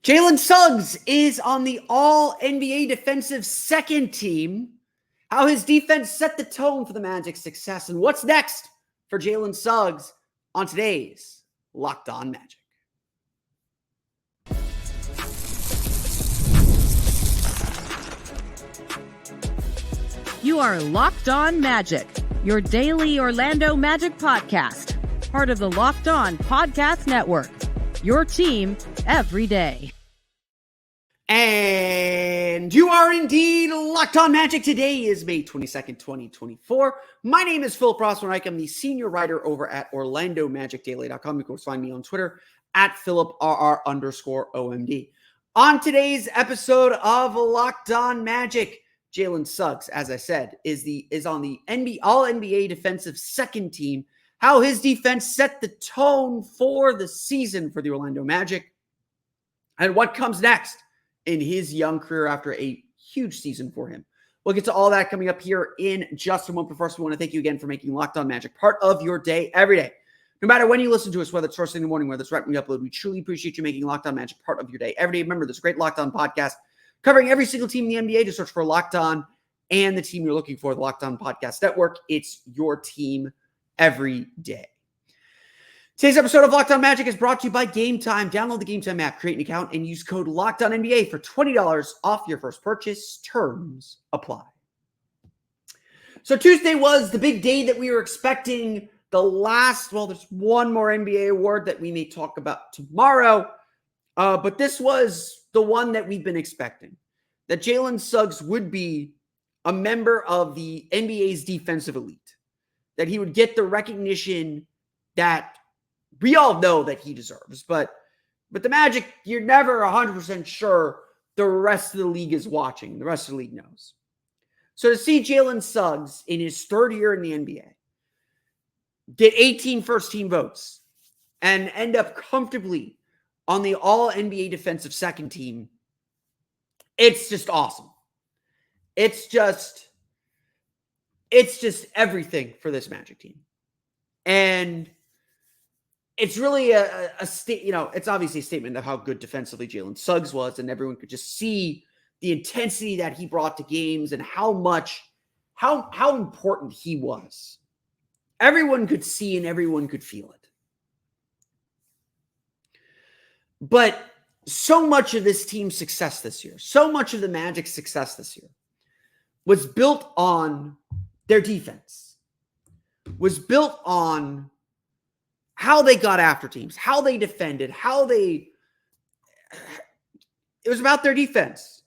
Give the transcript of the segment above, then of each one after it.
Jalen Suggs is on the All-NBA defensive second team. How his defense set the tone for the Magic's success, and what's next for Jalen Suggs on today's Locked On Magic. You are Locked On Magic, your daily Orlando Magic podcast, part of the Locked On Podcast Network, your team every day. And you are indeed Locked On Magic. Today is May 22nd, 2024. My name is Philip Rossman-Reich. I'm the senior writer over at OrlandoMagicDaily.com. You can find me on Twitter at PhilipRR_OMD. On today's episode of Locked On Magic, Jalen Suggs, as I said, is on the All-NBA defensive second team. How his defense set the tone for the season for the Orlando Magic, and what comes next in his young career after a huge season for him. We'll get to all that coming up here in just a moment. But first, we want to thank you again for making Locked On Magic part of your day every day. No matter when you listen to us, whether it's first thing in the morning, whether it's right when we upload, we truly appreciate you making Locked On Magic part of your day every day. Remember, there's a great Locked On podcast covering every single team in the NBA. Just search for Locked On and the team you're looking for, the Locked On Podcast Network. It's your team every day. Today's episode of Locked On Magic is brought to you by Game Time. Download the Game Time app, create an account, and use code LOCKEDONNBA for $20 off your first purchase. Terms apply. So Tuesday was the big day that we were expecting. There's one more NBA award that we may talk about tomorrow. But this was the one that we've been expecting. That Jalen Suggs would be a member of the NBA's defensive elite. That he would get the recognition that we all know that he deserves. But the Magic, you're never 100% sure the rest of the league is watching. The rest of the league knows. So to see Jalen Suggs in his third year in the NBA get 18 first-team votes and end up comfortably on the All-NBA defensive second team, it's just awesome. It's just everything for this Magic team. And it's really it's obviously a statement of how good defensively Jalen Suggs was, and everyone could just see the intensity that he brought to games and how important he was. Everyone could see and everyone could feel it. But so much of this team's success this year, so much of the Magic's success this year was built on their defense, was built on how they got after teams, how they defended, it was about their defense.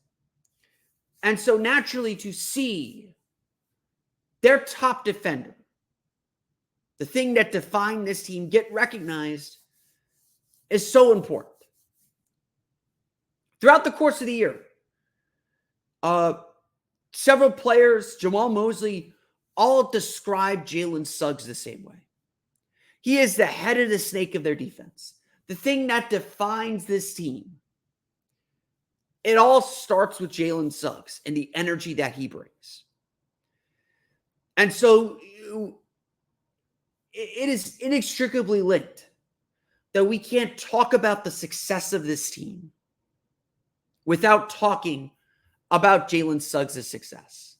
And so naturally to see their top defender, the thing that defined this team, get recognized is so important. Throughout the course of the year, several players, Jamal Mosley, all described Jalen Suggs the same way. He is the head of the snake of their defense. The thing that defines this team. It all starts with Jalen Suggs and the energy that he brings. And so it is inextricably linked that we can't talk about the success of this team without talking about Jalen Suggs' success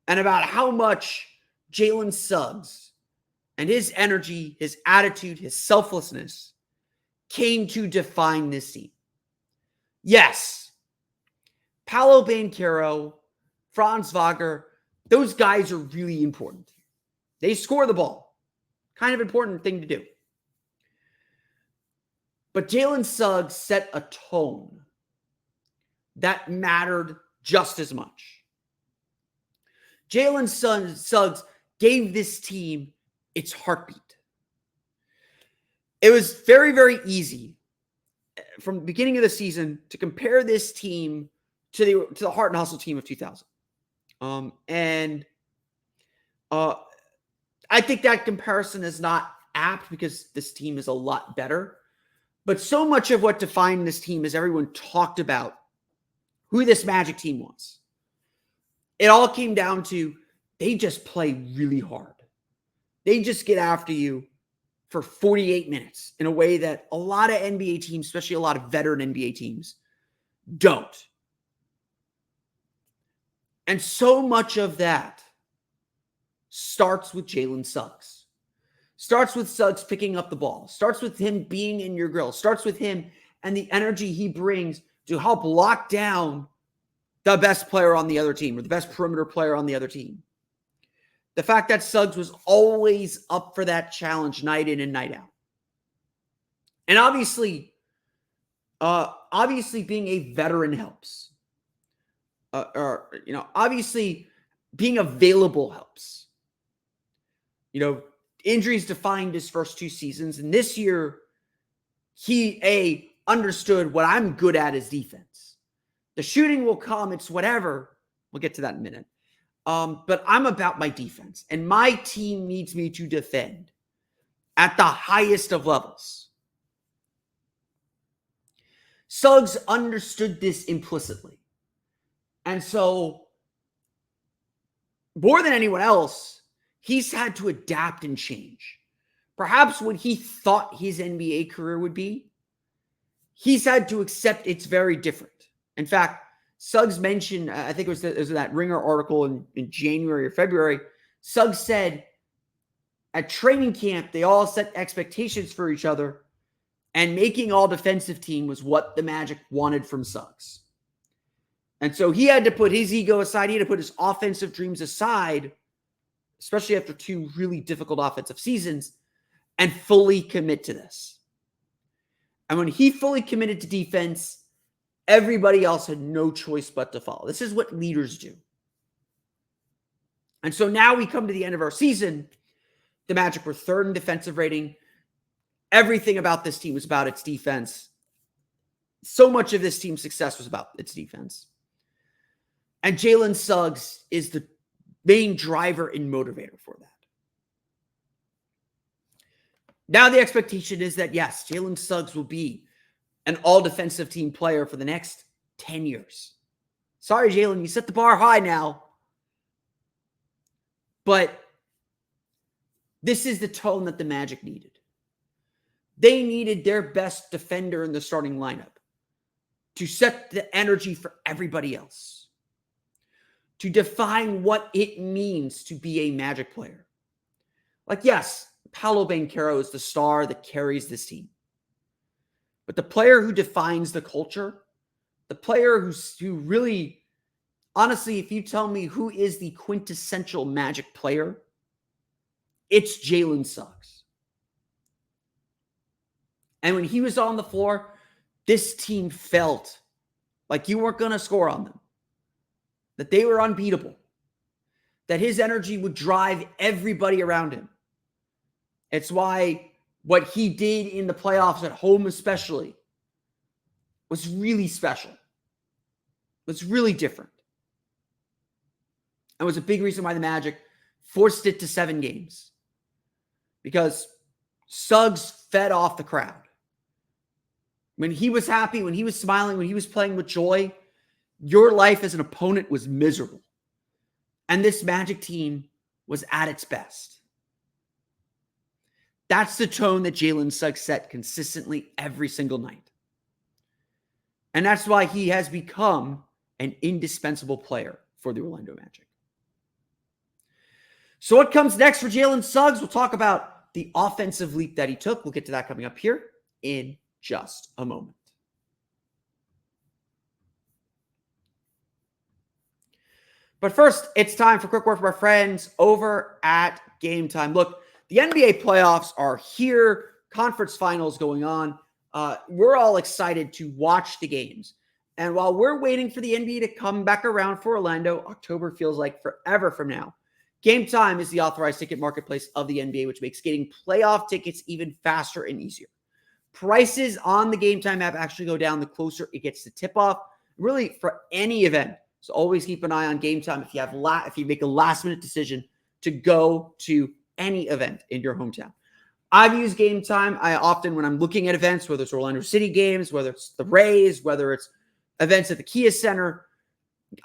and about how much Jalen Suggs and his energy, his attitude, his selflessness came to define this team. Yes, Paolo, Banchero, Franz Wagner, those guys are really important. They score the ball. Kind of important thing to do. But Jalen Suggs set a tone that mattered just as much. Jalen Suggs gave this team its heartbeat. It was very, very easy from the beginning of the season to compare this team to the Heart and Hustle team of 2000. I think that comparison is not apt because this team is a lot better. But so much of what defined this team is everyone talked about who this Magic team was. It all came down to they just play really hard. They just get after you for 48 minutes in a way that a lot of NBA teams, especially a lot of veteran NBA teams, don't. And so much of that starts with Jalen Suggs. Starts with Suggs picking up the ball. Starts with him being in your grill. Starts with him and the energy he brings to help lock down the best player on the other team or the best perimeter player on the other team. The fact that Suggs was always up for that challenge night in and night out. And obviously being a veteran helps. Obviously being available helps. Injuries defined his first 2 seasons. And this year, he understood what I'm good at is defense. The shooting will come. It's whatever. We'll get to that in a minute. But I'm about my defense. And my team needs me to defend at the highest of levels. Suggs understood this implicitly. And so, more than anyone else, he's had to adapt and change. Perhaps what he thought his NBA career would be, he's had to accept it's very different. In fact, Suggs mentioned, I think it was that Ringer article in January or February, Suggs said at training camp, they all set expectations for each other, and making all defensive team was what the Magic wanted from Suggs. And so he had to put his ego aside. He had to put his offensive dreams aside, especially after 2 really difficult offensive seasons, and fully commit to this. And when he fully committed to defense, everybody else had no choice but to follow. This is what leaders do. And so now we come to the end of our season. The Magic were 3rd in defensive rating. Everything about this team was about its defense. So much of this team's success was about its defense. And Jalen Suggs is the main driver and motivator for that. Now the expectation is that, yes, Jalen Suggs will be an all-defensive team player for the next 10 years. Sorry, Jalen, you set the bar high now. But this is the tone that the Magic needed. They needed their best defender in the starting lineup to set the energy for everybody else, to define what it means to be a Magic player. Like, yes, Paolo Banchero is the star that carries this team. But the player who defines the culture, the player who really, honestly, if you tell me who is the quintessential Magic player, it's Jalen Suggs. And when he was on the floor, this team felt like you weren't going to score on them, that they were unbeatable, that his energy would drive everybody around him. It's why what he did in the playoffs at home especially was really special. Was really different. And was a big reason why the Magic forced it to 7 games. Because Suggs fed off the crowd. When he was happy, when he was smiling, when he was playing with joy, your life as an opponent was miserable. And this Magic team was at its best. That's the tone that Jalen Suggs set consistently every single night. And that's why he has become an indispensable player for the Orlando Magic. So what comes next for Jalen Suggs? We'll talk about the offensive leap that he took. We'll get to that coming up here in just a moment. But first, it's time for a quick word from our friends over at Game Time. Look, the NBA playoffs are here. Conference finals going on. We're all excited to watch the games. And while we're waiting for the NBA to come back around for Orlando, October feels like forever from now. Game Time is the authorized ticket marketplace of the NBA, which makes getting playoff tickets even faster and easier. Prices on the Game Time app actually go down the closer it gets to tip-off, really for any event. So always keep an eye on Game Time if you make a last-minute decision to go to any event in your hometown. I've used Game Time. I often, when I'm looking at events, whether it's Orlando City games, whether it's the Rays, whether it's events at the Kia Center,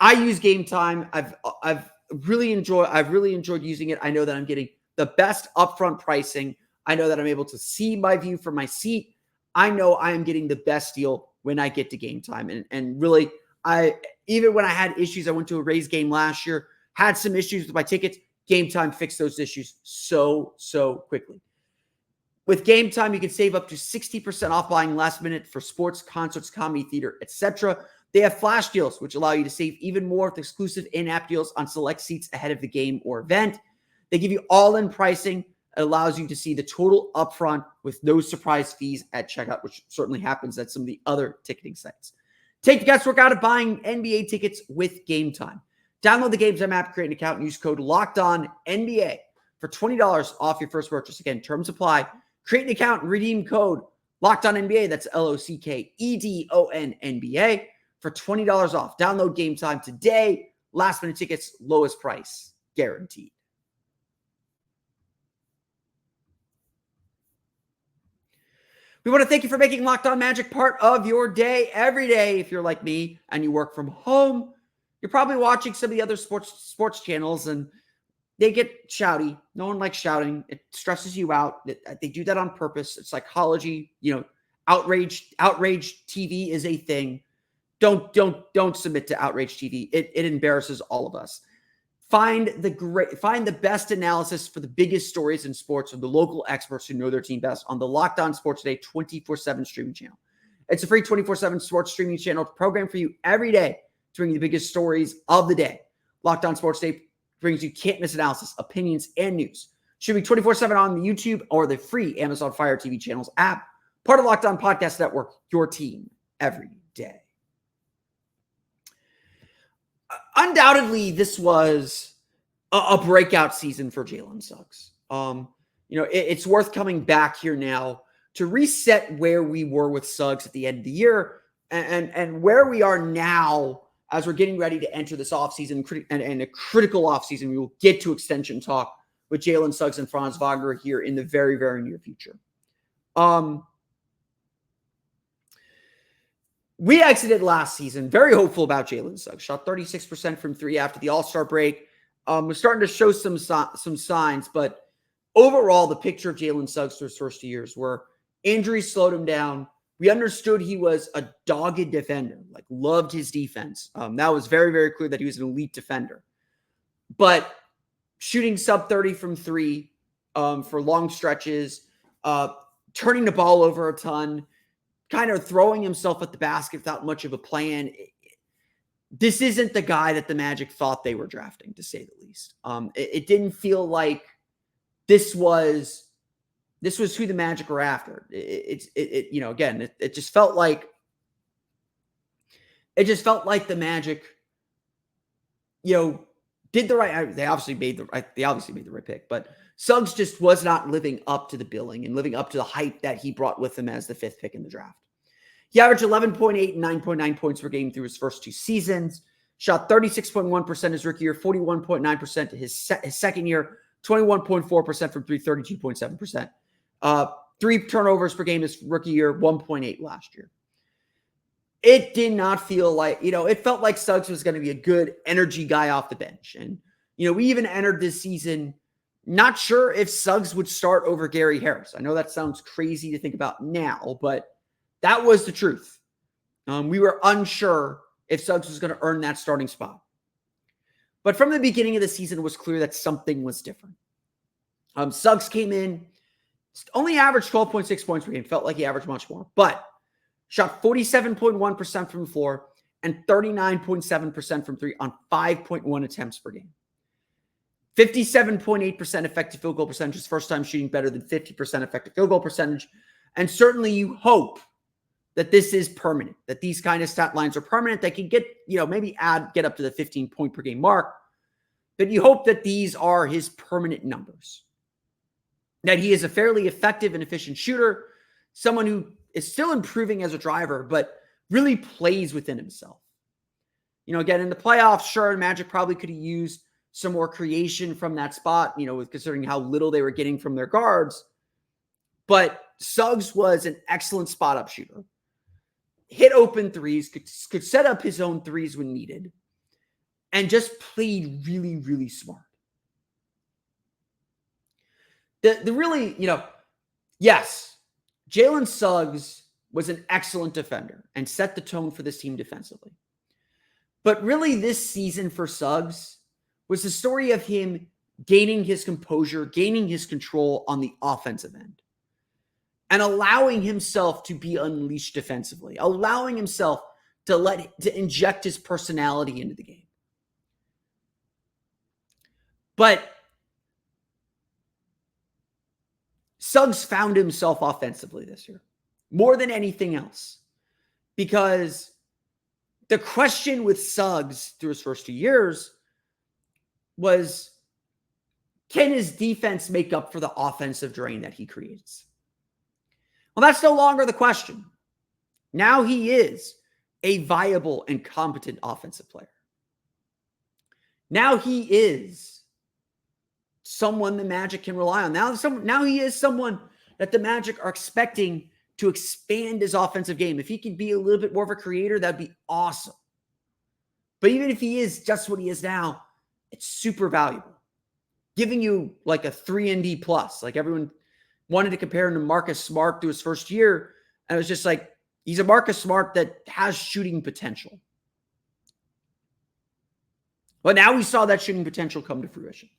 I use Game Time. I've really enjoyed using it. I know that I'm getting the best upfront pricing. I know that I'm able to see my view from my seat. I know I am getting the best deal when I get to Game Time. And really, even when I had issues, I went to a Rays game last year, had some issues with my tickets. Game Time fixed those issues so quickly. With Game Time, you can save up to 60% off buying last minute for sports, concerts, comedy, theater, etc. They have flash deals, which allow you to save even more with exclusive in-app deals on select seats ahead of the game or event. They give you all-in pricing. It allows you to see the total upfront with no surprise fees at checkout, which certainly happens at some of the other ticketing sites. Take the guesswork out of buying NBA tickets with Game Time. Download the Game Time app, create an account, and use code LOCKEDONNBA for $20 off your first purchase. Again, terms apply. Create an account and redeem code LOCKEDONNBA. That's LOCKEDONNBA for $20 off. Download Game Time today. Last minute tickets, lowest price guaranteed. We want to thank you for making Locked On Magic part of your day every day. If you're like me and you work from home, you're probably watching some of the other sports channels and they get shouty. No one likes shouting. It stresses you out. They do that on purpose. It's psychology. Outrage TV is a thing. Don't submit to outrage TV. It embarrasses all of us. Find the best analysis for the biggest stories in sports from the local experts who know their team best on the Locked On Sports Today 24/7 streaming channel. It's a free 24/7 sports streaming channel program for you every day to bring you the biggest stories of the day. Locked On Sports Today brings you can't-miss analysis, opinions, and news. Streaming 24/7 on the YouTube or the free Amazon Fire TV channels app. Part of Locked On Podcast Network, your team every day. Undoubtedly, this was a breakout season for Jalen Suggs. It's worth coming back here now to reset where we were with Suggs at the end of the year and where we are now as we're getting ready to enter this offseason and a critical offseason. We will get to extension talk with Jalen Suggs and Franz Wagner here in the very, very near future. We exited last season very hopeful about Jalen Suggs. Shot 36% from three after the All-Star break. Was starting to show some signs, but overall, the picture of Jalen Suggs through his first 2 years were injuries slowed him down. We understood he was a dogged defender, loved his defense. That was very, very clear that he was an elite defender. But shooting sub 30 from three for long stretches, turning the ball over a ton, kind of throwing himself at the basket without much of a plan. This isn't the guy that the Magic thought they were drafting, to say the least. It didn't feel like this was who the Magic were after. It just felt like the Magic, did the right. They obviously made the right pick, but Suggs just was not living up to the billing and living up to the hype that he brought with him as the fifth pick in the draft. He averaged 11.8 and 9.9 points per game through his first two seasons. Shot 36.1% his rookie year, 41.9% his second year, 21.4% from three, 32.7%. 3 turnovers per game his rookie year, 1.8 last year. It did not feel like, it felt like Suggs was going to be a good energy guy off the bench. And, we even entered this season not sure if Suggs would start over Gary Harris. I know that sounds crazy to think about now, but that was the truth. We were unsure if Suggs was going to earn that starting spot. But from the beginning of the season, it was clear that something was different. Suggs came in, only averaged 12.6 points per game. Felt like he averaged much more, but shot 47.1% from the floor and 39.7% from three on 5.1 attempts per game. 57.8% effective field goal percentage, his first time shooting better than 50% effective field goal percentage. And certainly you hope that this is permanent, that these kind of stat lines are permanent. They can get, maybe get up to the 15 point per game mark. But you hope that these are his permanent numbers. That he is a fairly effective and efficient shooter, someone who is still improving as a driver, but really plays within himself. Again, in the playoffs, sure, Magic probably could have used some more creation from that spot, with considering how little they were getting from their guards. But Suggs was an excellent spot-up shooter. Hit open threes, could set up his own threes when needed, and just played really, really smart. The really, Yes, Jalen Suggs was an excellent defender and set the tone for this team defensively. But really, this season for Suggs was the story of him gaining his composure, gaining his control on the offensive end, and allowing himself to be unleashed defensively, allowing himself to inject his personality into the game. But Suggs found himself offensively this year, more than anything else, because the question with Suggs through his first 2 years was, can his defense make up for the offensive drain that he creates? Well, that's no longer the question. Now he is a viable and competent offensive player. Now he is someone the Magic can rely on. Now he is someone that the Magic are expecting to expand his offensive game. If he could be a little bit more of a creator, that'd be awesome. But even if he is just what he is now, it's super valuable. Giving you like a 3 & plus. Like everyone wanted to compare him to Marcus Smart through his first year. And it was just like, he's a Marcus Smart that has shooting potential. But now we saw that shooting potential come to fruition.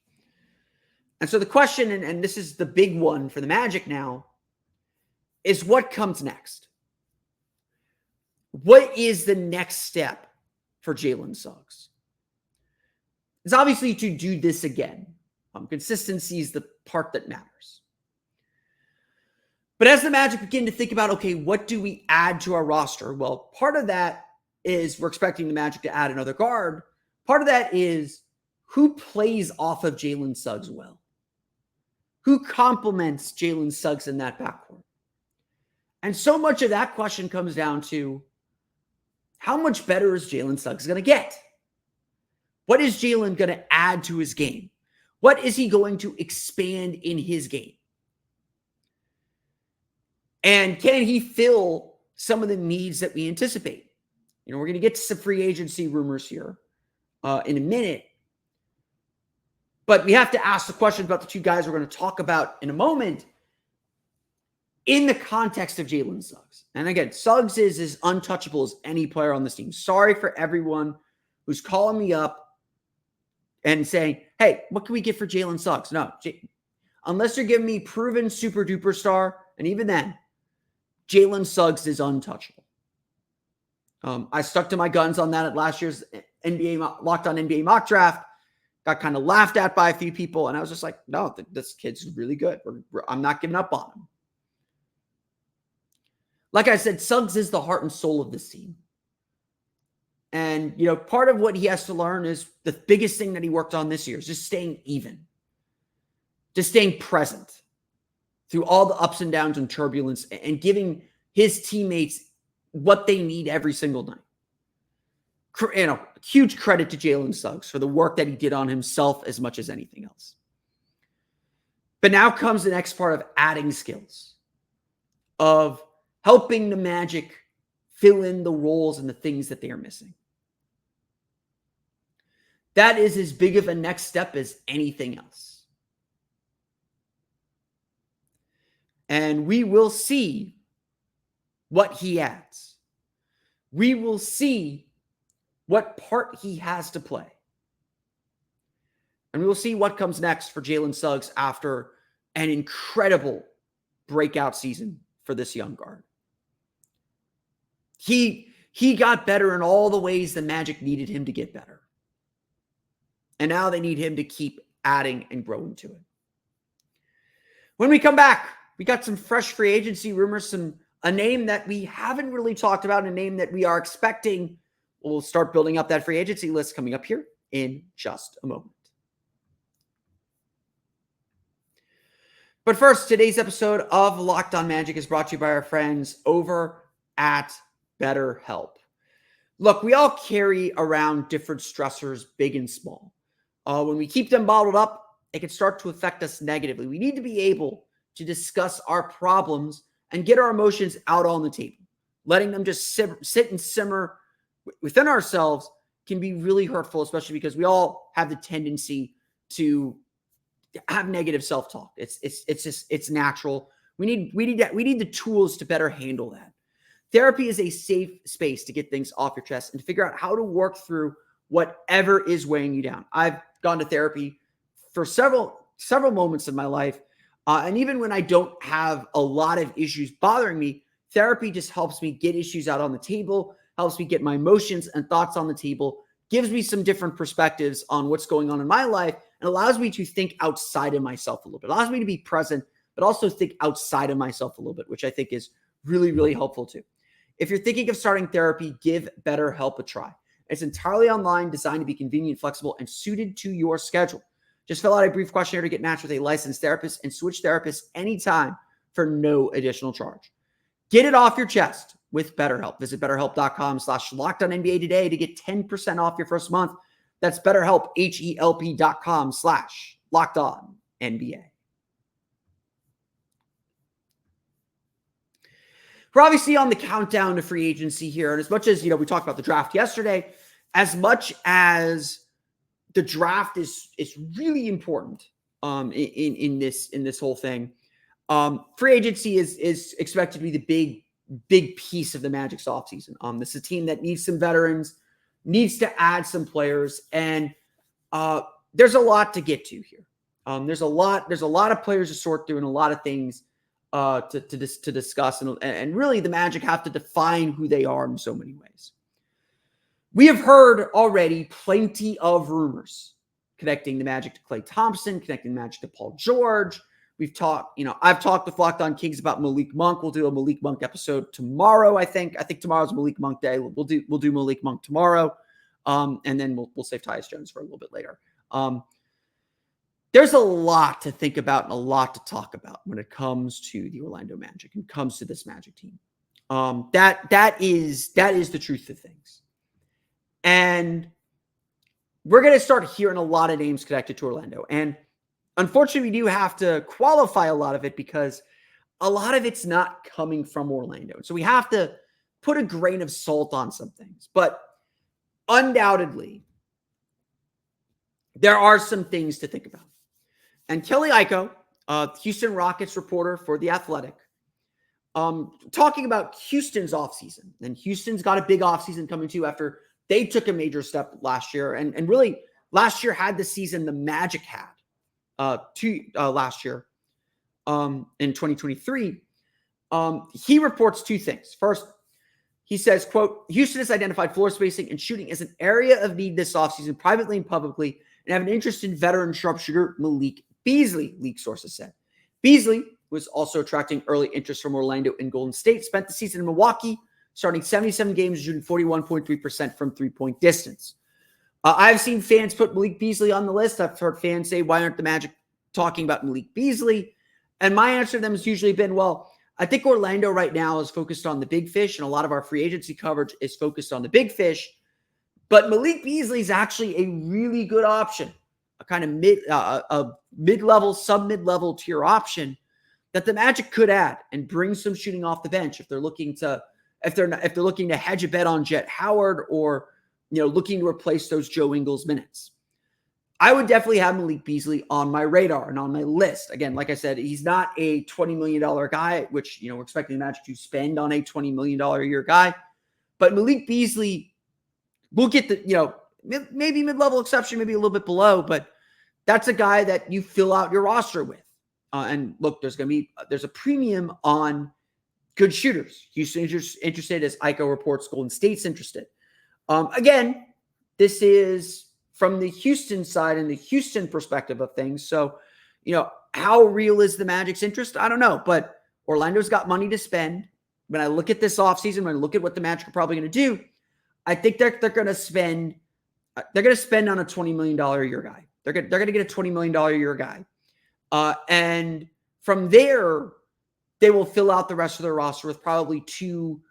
And so the question, and this is the big one for the Magic now, is what comes next? What is the next step for Jalen Suggs? It's obviously to do this again. Consistency is the part that matters. But as the Magic begin to think about, okay, what do we add to our roster? Well, part of that is we're expecting the Magic to add another guard. Part of that is who plays off of Jalen Suggs well? Who complements Jalen Suggs in that backcourt? And so much of that question comes down to, how much better is Jalen Suggs going to get? What is Jalen going to add to his game? What is he going to expand in his game? And can he fill some of the needs that we anticipate? We're going to get to some free agency rumors here in a minute. But we have to ask the question about the two guys we're going to talk about in a moment in the context of Jalen Suggs. And again, Suggs is as untouchable as any player on this team. Sorry for everyone who's calling me up and saying, hey, what can we get for Jalen Suggs? No, unless you're giving me proven super duper star, and even then, Jalen Suggs is untouchable. I stuck to my guns on that at last year's Locked On NBA mock draft. Got kind of laughed at by a few people, and I was just like, no, this kid's really good. I'm not giving up on him. Like I said, Suggs is the heart and soul of this team. And, part of what he has to learn is the biggest thing that he worked on this year is just staying even. Just staying present through all the ups and downs and turbulence and giving his teammates what they need every single night. Huge credit to Jalen Suggs for the work that he did on himself as much as anything else. But now comes the next part of adding skills, of helping the Magic fill in the roles and the things that they are missing. That is as big of a next step as anything else. And we will see what he adds. We will see what part he has to play. And we will see what comes next for Jalen Suggs after an incredible breakout season for this young guard. He got better in all the ways the Magic needed him to get better. And now they need him to keep adding and growing to it. When we come back, we got some fresh free agency rumors, a name that we haven't really talked about, a name that we are expecting. We'll start building up that free agency list coming up here in just a moment. But first, today's episode of Locked On Magic is brought to you by our friends over at BetterHelp. Look, we all carry around different stressors, big and small. When we keep them bottled up, it can start to affect us negatively. We need to be able to discuss our problems and get our emotions out on the table. Letting them just sit and simmer within ourselves can be really hurtful, especially because we all have the tendency to have negative self-talk. It's natural. We need the tools to better handle that. Therapy is a safe space to get things off your chest and to figure out how to work through whatever is weighing you down. I've gone to therapy for several moments in my life. And even when I don't have a lot of issues bothering me, therapy just helps me get issues out on the table, helps me get my emotions and thoughts on the table, gives me some different perspectives on what's going on in my life, and allows me to think outside of myself a little bit. It allows me to be present, but also think outside of myself a little bit, which I think is really, really helpful too. If you're thinking of starting therapy, give BetterHelp a try. It's entirely online, designed to be convenient, flexible, and suited to your schedule. Just fill out a brief questionnaire to get matched with a licensed therapist and switch therapists anytime for no additional charge. Get it off your chest with BetterHelp. Visit BetterHelp.com/LockedOnNBA today to get 10% off your first month. That's BetterHelp, HELP.com/LockedOnNBA. We're obviously on the countdown to free agency here. And as much as, we talked about the draft yesterday, as much as the draft is really important in this whole thing, free agency is expected to be the big piece of the Magic's offseason. This is a team that needs some veterans, needs to add some players, and there's a lot to get to here. There's a lot of players to sort through and a lot of things to discuss, and really the Magic have to define who they are in so many ways. We have heard already plenty of rumors connecting the Magic to Klay Thompson, connecting the Magic to Paul George. I've talked with Locked On Kings about Malik Monk. We'll do a Malik Monk episode tomorrow. I think tomorrow's Malik Monk day. We'll do Malik Monk tomorrow, and then we'll save Tyus Jones for a little bit later. There's a lot to think about and a lot to talk about when it comes to the Orlando Magic and comes to this Magic team. That is the truth of things. And we're going to start hearing a lot of names connected to Orlando. And unfortunately, we do have to qualify a lot of it because a lot of it's not coming from Orlando. So we have to put a grain of salt on some things. But undoubtedly, there are some things to think about. And Kelly Iko, Houston Rockets reporter for The Athletic, talking about Houston's offseason. And Houston's got a big offseason coming too after they took a major step last year. And really, last year had the season the Magic had last year in 2023. He reports two things. First, he says, quote, Houston has identified floor spacing and shooting as an area of need this offseason, privately and publicly, and have an interest in veteran sharpshooter Malik Beasley, league sources said. Beasley was also attracting early interest from Orlando and Golden State, spent the season in Milwaukee, starting 77 games, shooting 41.3% from three-point distance. I've seen fans put Malik Beasley on the list. I've heard fans say, why aren't the Magic talking about Malik Beasley? And my answer to them has usually been, well, I think Orlando right now is focused on the big fish, and a lot of our free agency coverage is focused on the big fish. But Malik Beasley is actually a really good option, a kind of mid-level, sub-mid-level tier option that the Magic could add and bring some shooting off the bench if they're looking to hedge a bet on Jet Howard or looking to replace those Joe Ingles minutes. I would definitely have Malik Beasley on my radar and on my list. Again, like I said, he's not a $20 million guy, which we're expecting the Magic to spend on a $20 million a year guy. But Malik Beasley will get the maybe mid-level exception, maybe a little bit below, but that's a guy that you fill out your roster with. And look, there's a premium on good shooters. Houston's interested, as Iko reports. Golden State's interested. Again, this is from the Houston side and the Houston perspective of things. So, how real is the Magic's interest? I don't know, but Orlando's got money to spend. When I look at this offseason, when I look at what the Magic are probably going to do, I think they're going to spend. They're going to spend on a $20 million a year guy. They're going to get a $20 million a year guy. And from there, they will fill out the rest of their roster with probably two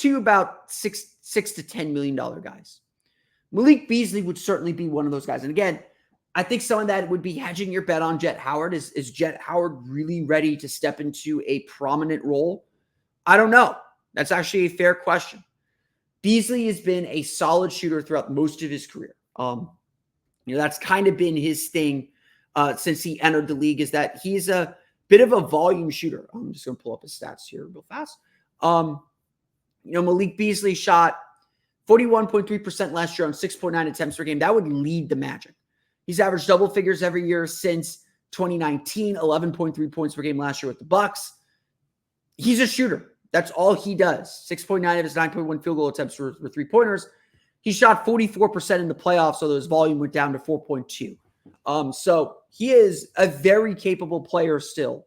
about $6 to $10 million guys. Malik Beasley would certainly be one of those guys. And again, I think some of that would be hedging your bet on Jet Howard. Is Jet Howard really ready to step into a prominent role? I don't know. That's actually a fair question. Beasley has been a solid shooter throughout most of his career. That's kind of been his thing since he entered the league, is that he's a bit of a volume shooter. I'm just going to pull up his stats here real fast. Malik Beasley shot 41.3% last year on 6.9 attempts per game. That would lead the Magic. He's averaged double figures every year since 2019, 11.3 points per game last year with the Bucks. He's a shooter. That's all he does. 6.9 of his 9.1 field goal attempts were three-pointers. He shot 44% in the playoffs, so his volume went down to 4.2. So he is a very capable player still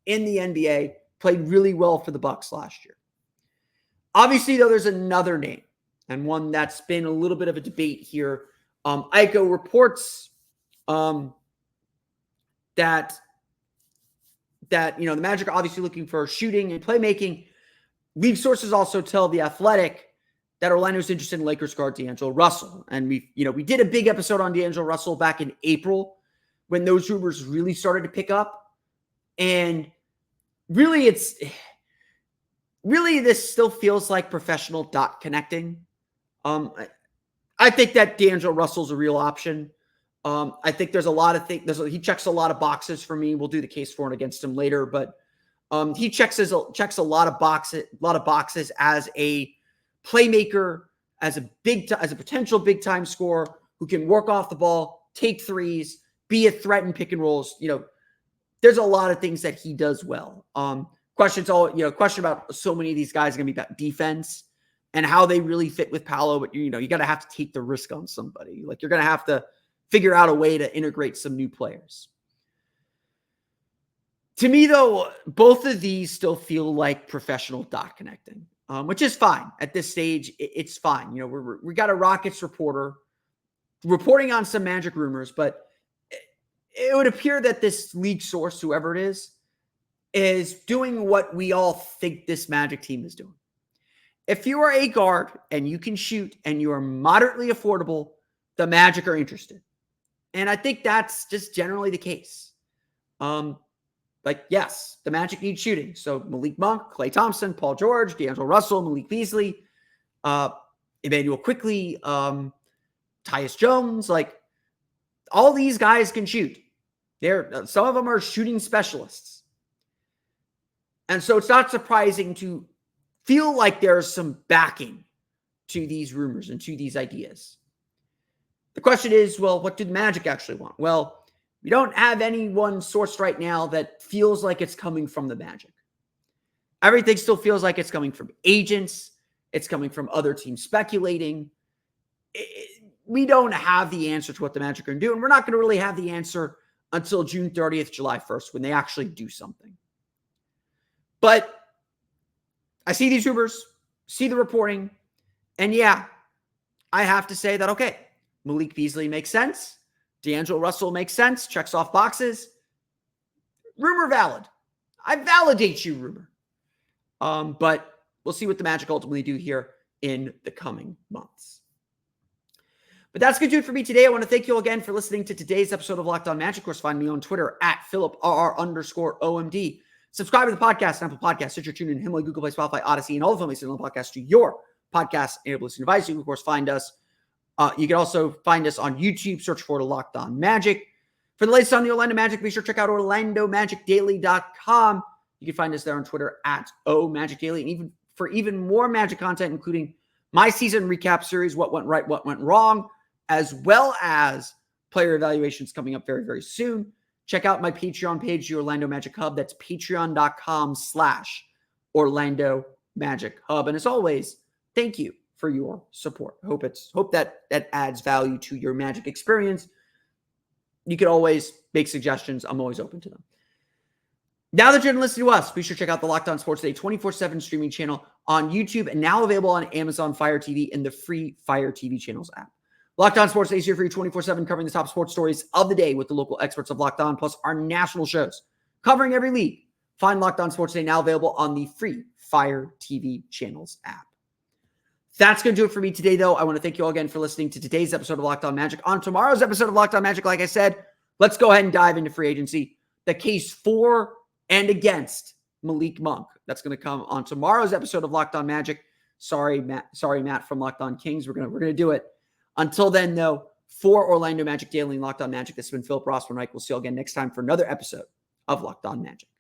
in the NBA. Played really well for the Bucks last year. Obviously, though, there's another name, and one that's been a little bit of a debate here. Aiko reports that the Magic are obviously looking for shooting and playmaking. League sources also tell The Athletic that Orlando's interested in Lakers guard D'Angelo Russell. And we did a big episode on D'Angelo Russell back in April when those rumors really started to pick up. And really, this still feels like professional dot connecting. I think that D'Angelo Russell's a real option. I think there's a lot of things. He checks a lot of boxes for me. We'll do the case for and against him later, but he checks a lot of boxes as a playmaker, as a potential big time scorer who can work off the ball, take threes, be a threat in pick and rolls. There's a lot of things that he does well. Question about so many of these guys are going to be about defense and how they really fit with Paolo. But you got to have to take the risk on somebody. Like, you're going to have to figure out a way to integrate some new players. To me, though, both of these still feel like professional dot connecting, which is fine. At this stage, it's fine. We got a Rockets reporter reporting on some Magic rumors, but it would appear that this league source, whoever it is doing what we all think this Magic team is doing. If you are a guard and you can shoot and you are moderately affordable, the Magic are interested. And I think that's just generally the case. Yes, the Magic need shooting. So Malik Monk, Klay Thompson, Paul George, D'Angelo Russell, Malik Beasley, Emmanuel Quickley, Tyus Jones, all these guys can shoot. Some of them are shooting specialists. And so it's not surprising to feel like there's some backing to these rumors and to these ideas. The question is, well, what did Magic actually want? Well, we don't have anyone sourced right now that feels like it's coming from the Magic. Everything still feels like it's coming from agents. It's coming from other teams speculating. We don't have the answer to what the Magic are going to do, and we're not going to really have the answer until June 30th, July 1st, when they actually do something. But I see these rumors, see the reporting, and yeah, I have to say that, okay, Malik Beasley makes sense. D'Angelo Russell makes sense. Checks off boxes. Rumor valid. I validate you, rumor. But we'll see what the Magic ultimately do here in the coming months. But that's going to do it for me today. I want to thank you all again for listening to today's episode of Locked On Magic. Of course, find me on Twitter at PhilipRR_OMD. Subscribe to the podcast on Apple Podcasts, Stitcher, TuneIn, Himalaya, Google Play, Spotify, Odyssey, and all the family channel podcasts to your podcast-enabled listening device. You can, of course, find us. You can also find us on YouTube. Search for Locked On Magic. For the latest on the Orlando Magic, be sure to check out OrlandoMagicDaily.com. You can find us there on Twitter at OMagicDaily. And even more Magic content, including my season recap series, what went right, what went wrong, as well as player evaluations coming up very, very soon. Check out my Patreon page, the Orlando Magic Hub. That's patreon.com/Orlando Magic Hub. And as always, thank you for your support. Hope that adds value to your Magic experience. You can always make suggestions. I'm always open to them. Now that you're listening to us, be sure to check out the Locked On Sports Day 24/7 streaming channel on YouTube and now available on Amazon Fire TV and the free Fire TV channels app. Locked On Sports Day is here for you 24/7, covering the top sports stories of the day with the local experts of Locked On, plus our national shows covering every league. Find Locked On Sports Day now available on the free Fire TV channels app. That's going to do it for me today, though. I want to thank you all again for listening to today's episode of Locked On Magic. On tomorrow's episode of Locked On Magic, like I said, let's go ahead and dive into free agency. The case for and against Malik Monk. That's going to come on tomorrow's episode of Locked On Magic. Sorry, Matt from Locked On Kings. We're gonna do it. Until then, though, for Orlando Magic Daily and Locked On Magic, this has been Philip Rossman-Reich. We'll see you all again next time for another episode of Locked On Magic.